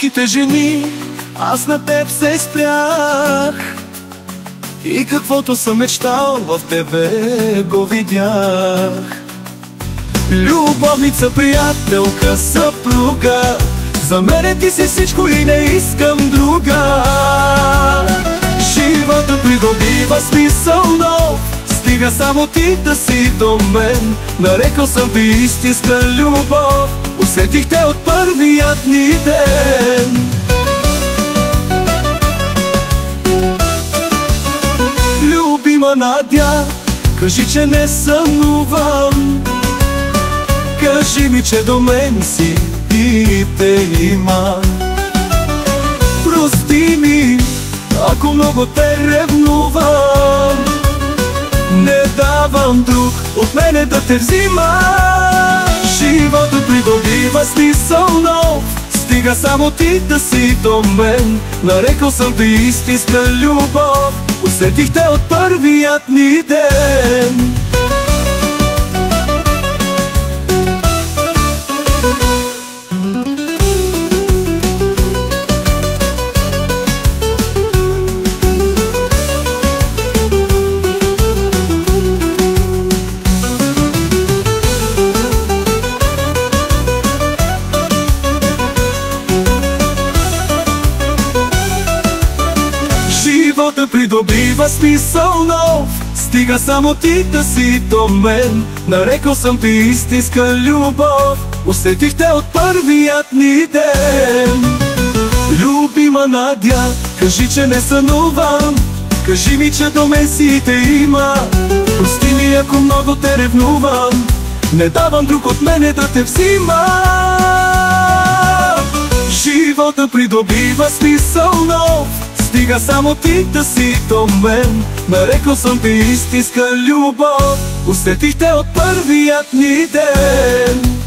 всичките жени, аз на теб се спрях. И каквото съм мечтал, в тебе го видях. Любовница, приятелка, съпруга, за мене ти си всичко и не искам друга. Живота придобива смисъл нов, стига само ти да си до мен. Нарекал съм ти истинска любов, усетих те от първият ни ден. Любима Надя, кажи, че не сънувам. Кажи ми, че до мен си и те има. Прости ми, ако много те ревнувам. Не давам друг от мене да те взима. Животът придобива смисъл нов, стига само ти да си до мен. Нарекал съм ти истинска любов, усетих те от първият ни ден. Живота придобива смисъл нов, стига само ти да си до мен. Нарекал съм ти истинска любов, усетих те от първият ни ден. Любима Надя, кажи, че не сънувам. Кажи ми, че до мен си те има. Прости ми, ако много те ревнувам. Не давам друг от мене да те взима. Живота придобива смисъл нов, стига само ти да си до мен. Нарекал съм ти истинска любов, усетих те от първият ни ден.